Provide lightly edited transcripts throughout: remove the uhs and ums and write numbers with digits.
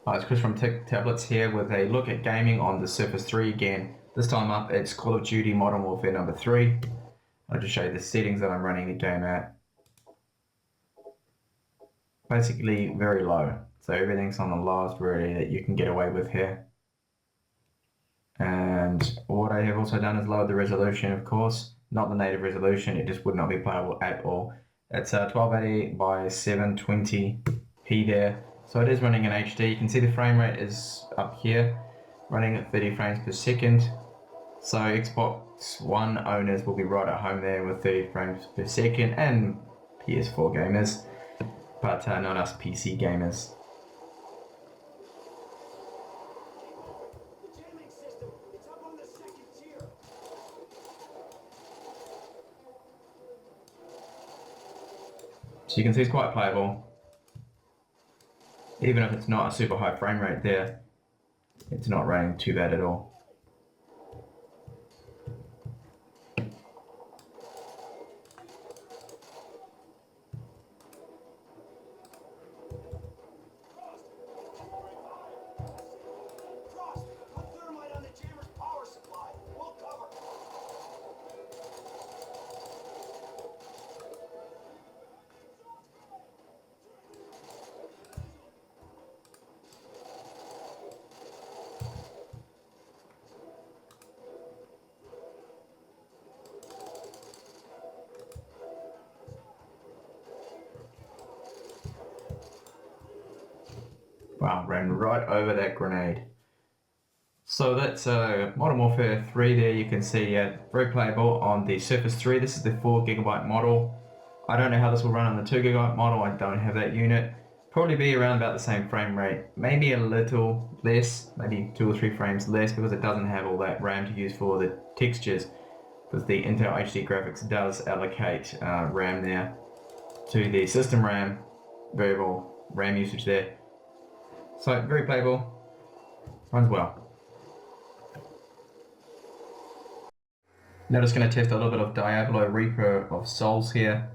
Hi, it's Chris from Tablets here with a look at gaming on the Surface 3 again. This time up it's Call of Duty Modern Warfare number 3. I'll just show you the settings that I'm running the game at. Basically very low, so everything's on the lowest really that you can get away with here. And what I have also done is lowered the resolution, of course, not the native resolution, it just would not be playable at all. It's 1280 by 720p there. So it is running in HD. You can see the frame rate is up here, running at 30 frames per second. So Xbox One owners will be right at home there with 30 frames per second, and PS4 gamers, but not us PC gamers. So you can see it's quite playable. Even if it's not a super high frame rate there, it's not running too bad at all. Wow, ran right over that grenade. So that's Modern Warfare 3 there. You can see very playable on the Surface 3. This is the 4GB model. I don't know how this will run on the 2GB model. I don't have that unit. Probably be around about the same frame rate. Maybe a little less, maybe 2 or 3 frames less, because it doesn't have all that RAM to use for the textures. Because the Intel HD graphics does allocate RAM there to the system RAM, variable RAM usage there. So very playable, runs well. Now just going to test a little bit of Diablo Reaper of Souls here.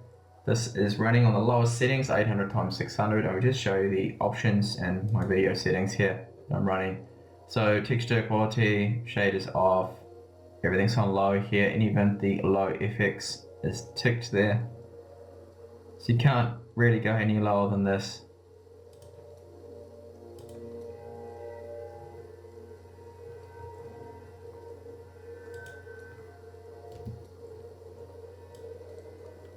This is running on the lowest settings, 800x600. I will just show you the options and my video settings here that I'm running. So texture quality, shaders off, everything's on low here, and even the low FX is ticked there. So you can't really go any lower than this.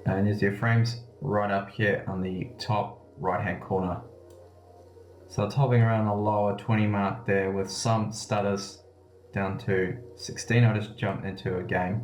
And there's your frames right up here on the top right hand corner. So it's hovering around the lower 20 mark there with some stutters down to 16. I'll just jump into a game.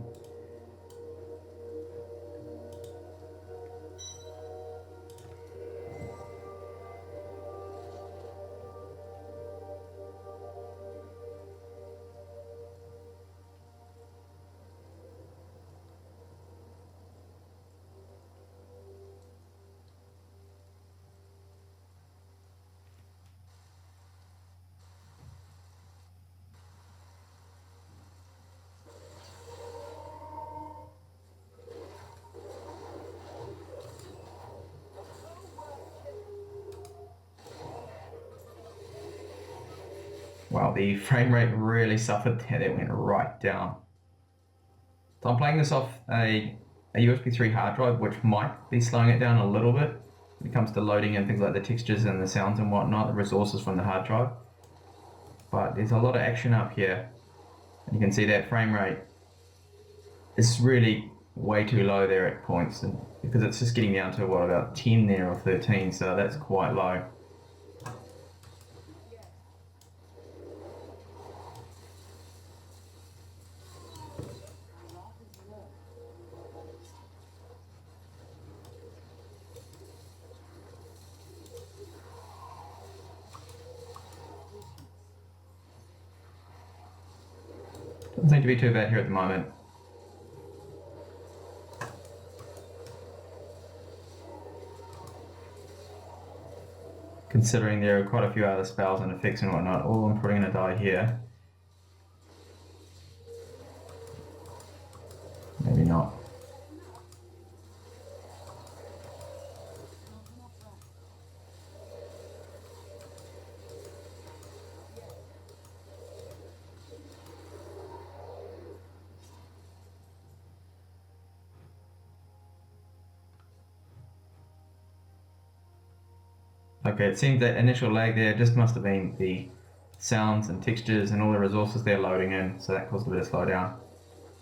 Wow, the frame rate really suffered there. It went right down. So I'm playing this off a USB 3 hard drive, which might be slowing it down a little bit when it comes to loading and things like the textures and the sounds and whatnot, the resources from the hard drive. But there's a lot of action up here. And you can see that frame rate is really way too low there at points, and because it's just getting down to what, about 10 there or 13, so that's quite low. Doesn't seem to be too bad here at the moment. Considering there are quite a few other spells and effects and whatnot, I'm probably going to die here. Maybe not. Okay, it seems that initial lag there just must have been the sounds and textures and all the resources they're loading in, so that caused a bit of slowdown.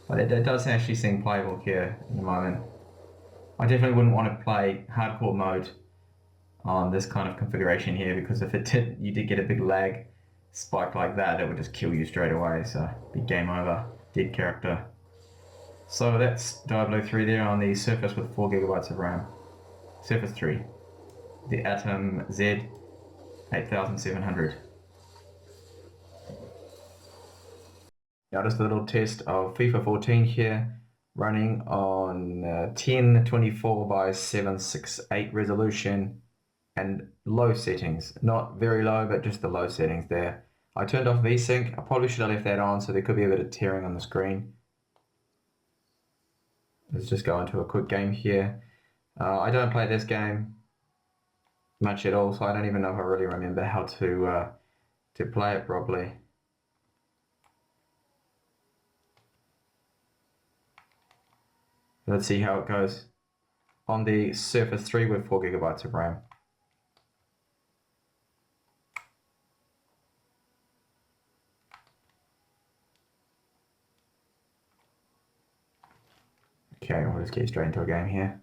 But it does actually seem playable here in the moment. I definitely wouldn't want to play hardcore mode on this kind of configuration here, because if you did get a big lag spike like that, it would just kill you straight away, so be game over, dead character. So that's Diablo 3 there on the Surface with 4GB of RAM. Surface 3. The Atom Z 8700. Now just a little test of FIFA 14 here, running on 1024 by 768 resolution and low settings. Not very low, but just the low settings there. I turned off VSync. I probably should have left that on, so there could be a bit of tearing on the screen. Let's just go into a quick game here. I don't play this game much at all, so I don't even know if I really remember how to play it properly. Let's see how it goes on the Surface 3 with 4GB of RAM. Okay, we'll just get straight into a game here.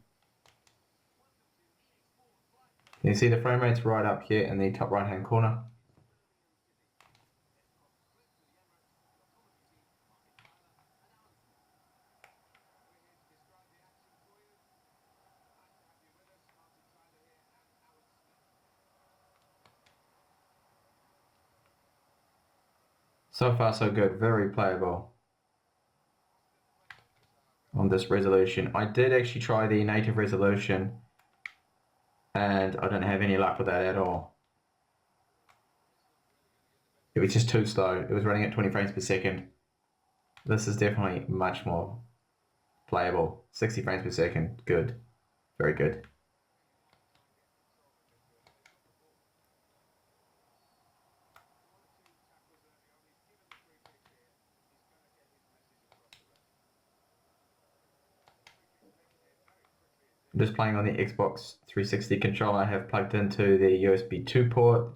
You see the frame rate's right up here in the top right hand corner. So far so good, very playable on this resolution. I did actually try the native resolution and I don't have any luck with that at all. It was just too slow. It was running at 20 frames per second. This is definitely much more playable. 60 frames per second, good, very good. I'm just playing on the Xbox 360 controller I have plugged into the USB 2 port.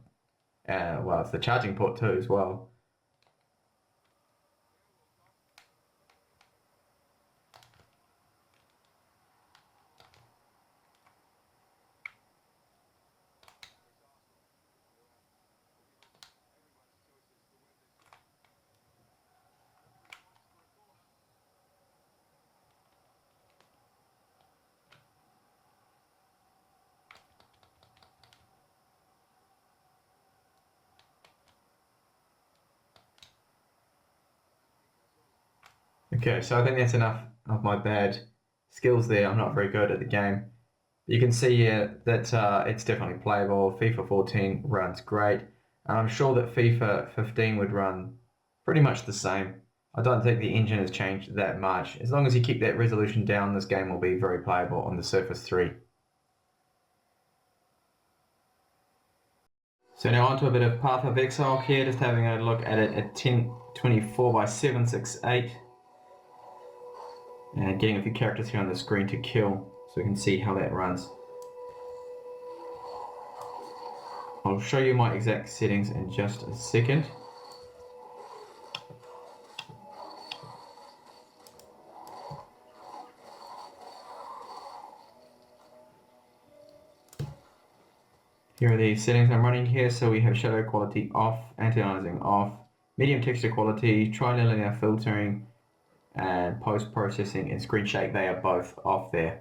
Well, it's the charging port too as well. Okay, so I think that's enough of my bad skills there. I'm not very good at the game. You can see here that it's definitely playable. FIFA 14 runs great. And I'm sure that FIFA 15 would run pretty much the same. I don't think the engine has changed that much. As long as you keep that resolution down, this game will be very playable on the Surface 3. So now onto a bit of Path of Exile here, just having a look at it at 1024 by 768. And getting a few characters here on the screen to kill, so we can see how that runs. I'll show you my exact settings in just a second. Here are the settings I'm running here. So we have shadow quality off, anti-aliasing off, medium texture quality, trilinear filtering, and post-processing and screen shake. They are both off there.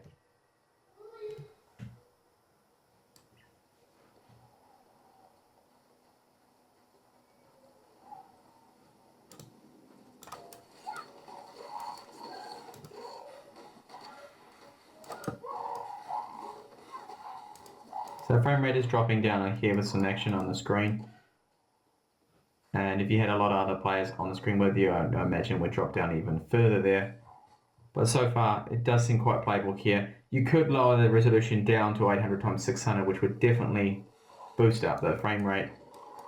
So frame rate is dropping down here with some action on the screen. And if you had a lot of other players on the screen with you, I imagine would drop down even further there. But so far, it does seem quite playable here. You could lower the resolution down to 800 x 600, which would definitely boost up the frame rate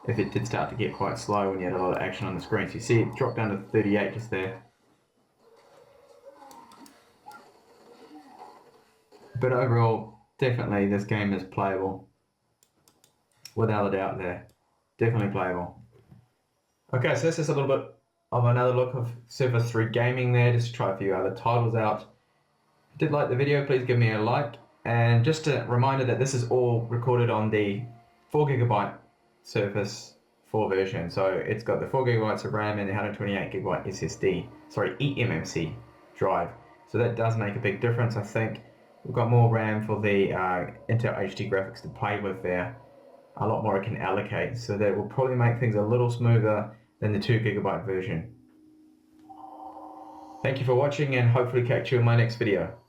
if it did start to get quite slow when you had a lot of action on the screen. So you see it drop down to 38 just there. But overall, definitely this game is playable. without a doubt there. Definitely playable. Okay, so this is a little bit of another look of Surface 3 gaming there, just to try a few other titles out. If you did like the video, please give me a like. And just a reminder that this is all recorded on the 4GB Surface 4 version. So it's got the 4GB of RAM and the 128GB SSD, eMMC drive. So that does make a big difference, I think. We've got more RAM for the Intel HD graphics to play with there. A lot more I can allocate, so that will probably make things a little smoother than the 2GB version. Thank you for watching, and hopefully catch you in my next video.